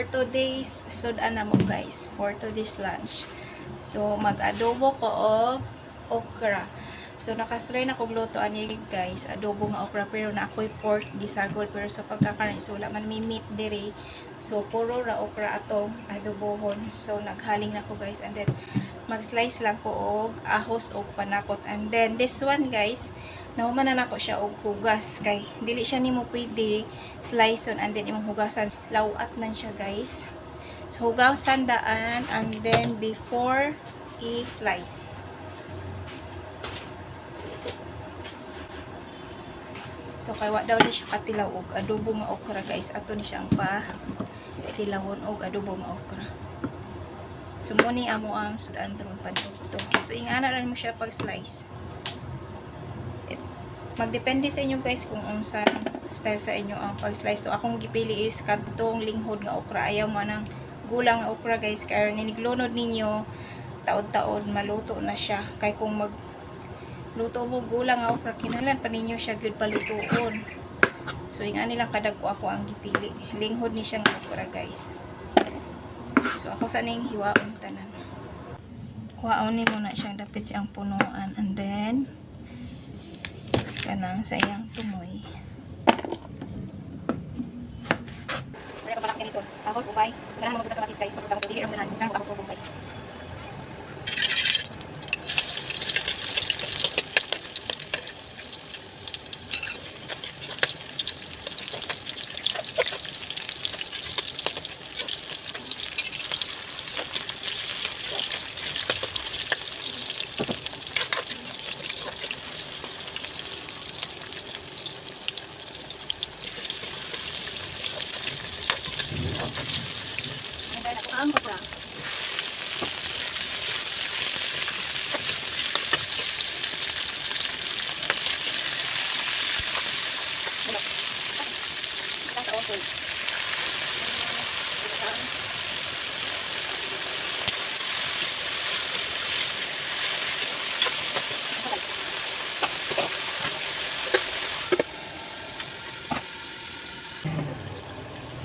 for today's sudan na mo guys, for today's lunch. So mag-adobo ko og okra. So nakasulay na kog luto ani guys, adobo nga okra, pero na ako'y pork gisagol, pero sa pagkakaroon so wala man may meat diri. So puro ra okra atong adobohon. So naghaling na ko guys, and then mag-slice lang ko og ahos og panakot. And then this one guys, nauman na nako siya og hugas, kay dili siya nimo pwede sliceon and then imong hugasan, lawat man siya guys. So hugasan daan and then before i-slice. So kay wa daw ni siya katilaw og adobo nga okra guys, ato ni siya ang pa tilawon og adobo nga okra. So muni amo ang sudan ron padto. So ingana ra mo siya pag slice. Magdepende sa inyo guys kung unsa style sa inyo ang pag-slice. So akong gipili is kadtong linghod nga okra. Ayaw mo ng gulang nga okra guys, kaya niniglunod ninyo taod-taod maluto na siya. Kay kung magluto mo gulang nga okra, kinahanglan pa ninyo siya gyud palutuon. So ingani lang kadagko ako ang gipili. Linghod ni siya nga okra guys. So ako sa ning hiwaon tanan. Kuhaon ni mo na siyang dapit siyang punuan, and then kanang sayang tumoy. Wala ka balak ganito. Tapos ubay. Ganahan mo magbuta kamatis guys. Pagbuta ko dili ram ganahan. Ganahan mo tapos ubay. Ang okra.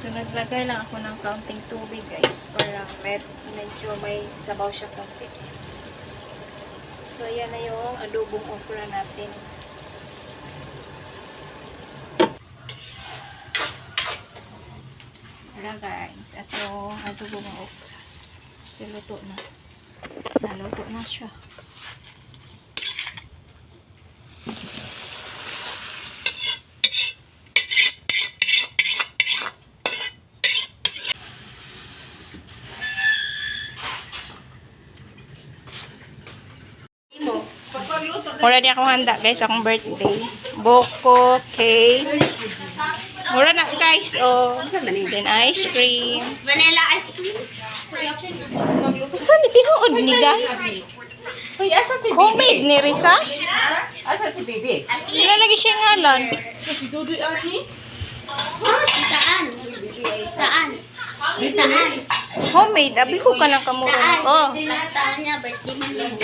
So naglagay lang ako ng kaunting tubig guys, para medyo may sabaw siya kaunti. So ayan na yung adobong okra natin. Wala guys, ito adobong okra. Luto na. Naluto na siya. Mura di akong handa guys, akong birthday. Boko, cake. Mura na guys, oh. Then ice cream. Vanilla ice cream. Saan ni tinuod ni Dan? Homemade ni Risa? Asa si Bibi? Wala lagi siya ngalan. Si Dudu ani? Taan. Taan. Taan. Homemade, abi ko ka ng kamurong. Oh. Taan niya, birthday mo yun.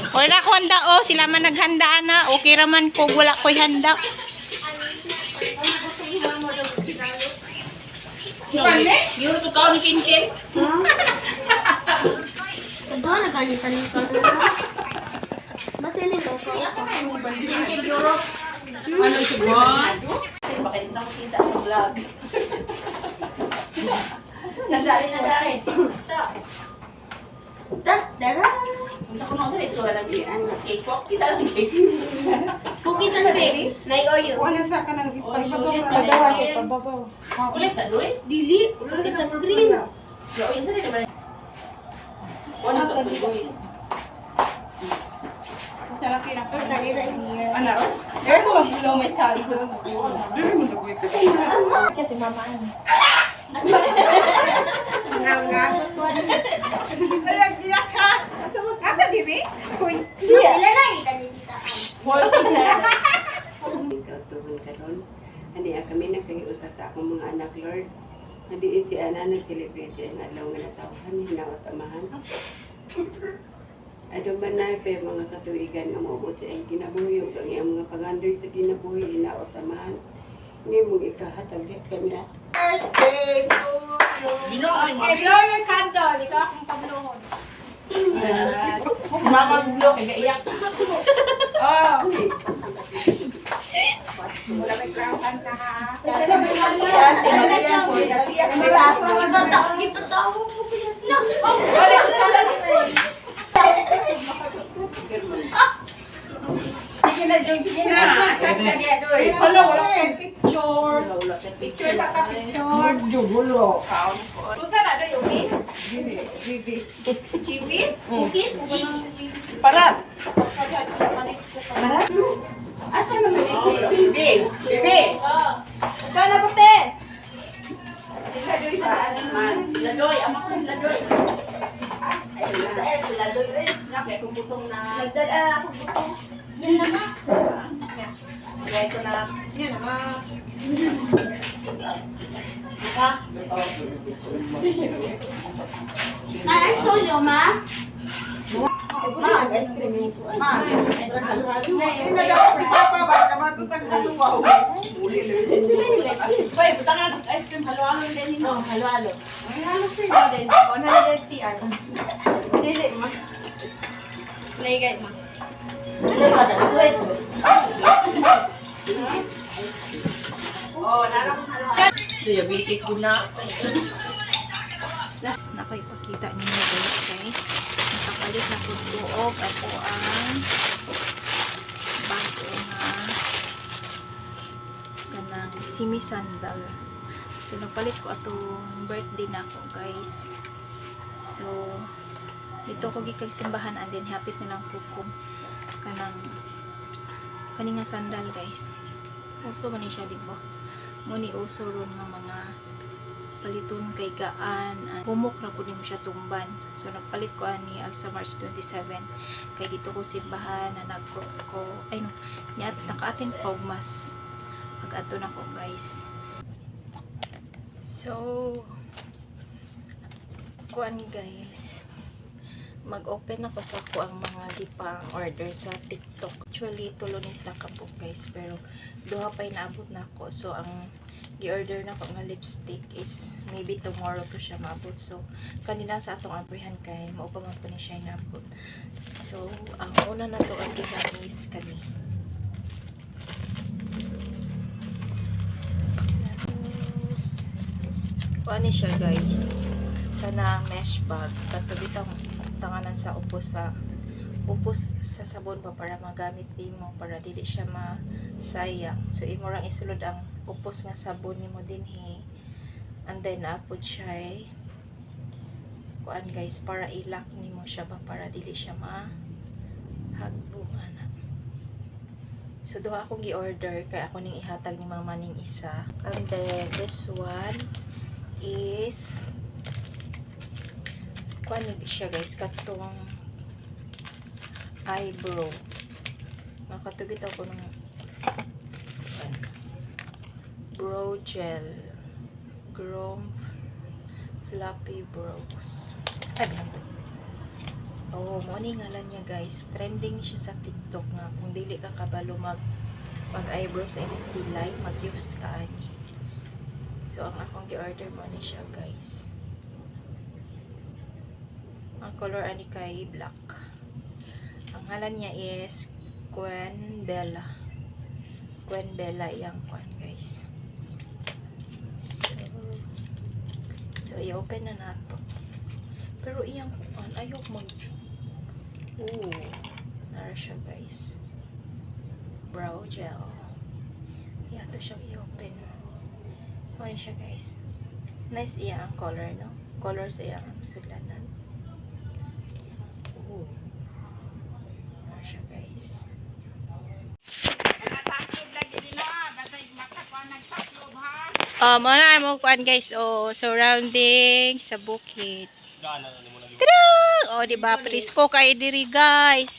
Wala ko handa, oh. Sila man naghanda na. Okay raman ko, wala ko'y handa. Yuro to kaon ni Kinkin. Ito, nagalitan yung kalula. Ba't yun ito? Kinkin Yuro. Ano si Bon? Bakit hindi ako kita sa vlog? Nadali. Dara. Hindi ko na sa ito. Walang cake walk. Kita lang cake. Cookies and baby. Nai-Oreo. Ano sa ka nang Pagawa sa pababaw. Kulit na doy? Dili. Cookies and cream. Yo, yun sa nila ba? Wala ka doy. Masarap yun ako. Ano? Pero kung mag-blow may tali ko lang. Kasi mamaan. Asa diri? Ilan na kita nilita? 47. Kautuhan karon, ani kami nagkahiusa sa akong mga anak, Lord. Nadiin si Ana nag-celebrate siya ang adlaw nga natawhan, hinaot amahan. Ado man na pa mga katuigan nga maubot sa iyang kinabuhi ug ang iyang mga pangandoy sa kinabuhi hinaot amahan. Ngayon mong ikahatag kami na. Birthday to you. Binoy mo. Okay, blow your candle. Ikaw akong pablohon. Mamaglo kay gaiyak. Oh. Wala may crown kanta ha. Sige na, Jung. Sige na. Hello, wala kang picture. Picture sa ka-picture. Jugulo. Tusa na doon yung miss? Chiwis? Cookies? Parat. Asa naman ito? Bibi. Bibi. Ikaw na puti. Ladoy ba? Man. Ladoy, ama ko ladoy. Nagdala ako buto. Yan na nga. Kaya ito na. Yan na nga. Ah. Ay, tulo, ma? Ice cream yung Ma. Nay, Dapat si Papa ba naman tutang haluaw. Hoy, butangan ice cream halo-halo din nino. Halo-halo. din. 100 CR. Dili ma. Naigay, ma. Oh, narang halo-halo. Diabetic ko na. Last na ko ipakita ninyo guys kay nakapalit na po buog ako ang bago nga kanang simi sandal. So napalit ko atong birthday na ako guys. So dito ko gikag simbahan and then hapit na lang po ko kanang kaninga sandal guys. Uso man ni siya diba? Muni uso ron nga mga paliton kay gaan humok na po mo siya tumban. So nagpalit ko ani ag sa March 27 kay dito ko simbahan na nagkot ko ay no niat nakaatin pa og mas ag ato na ko guys. So kuan guys, mag-open ako sa ko ang mga gipang order sa TikTok. Actually tulo ni sila kabuk guys pero duha pa inaabot na ako. So ang gi-order na ko nga lipstick is maybe tomorrow to siya maabot. So kanina sa atong abrihan kay mao pa man po ni siya inaabot. So ang una na to abrihan is kani. Kuan ni siya guys. Kana mesh bag katubitang tanganan sa upos sa sabon pa para magamit nimo para dili siya masayang. So imo rang isulod ang upos nga sabon nimo dinhi and then apod siya kuan guys para ilak nimo siya ba para dili siya mahagbuman. So duha akong gi-order kay ako ning ihatag ni mama ning isa. And then this one is kuan siya guys katong eyebrow. Nakatubit ako ng brow gel. Chrome Fluffy Brows. Oh, morning ngalan niya guys. Trending siya sa TikTok nga. Kung dili ka kabalo mag-eyebrow sa inyong pilay, mag-use ka ani. So, ang akong gi-order mo ni siya guys. Ang color ani kay black. Ang ngalan niya is Quen Bella. Quen Bella iyang kwan guys. So i-open na nato. Pero iyang kwan ayok mag nara siya guys. Brow gel. Yato siya i-open. Ano siya guys. Nice iya ang color no. Color sa iyang sudlanan. Siya guys. Muna mo kuan guys. Surrounding sa bukid. Tada! Di ba? Presko kay diri guys.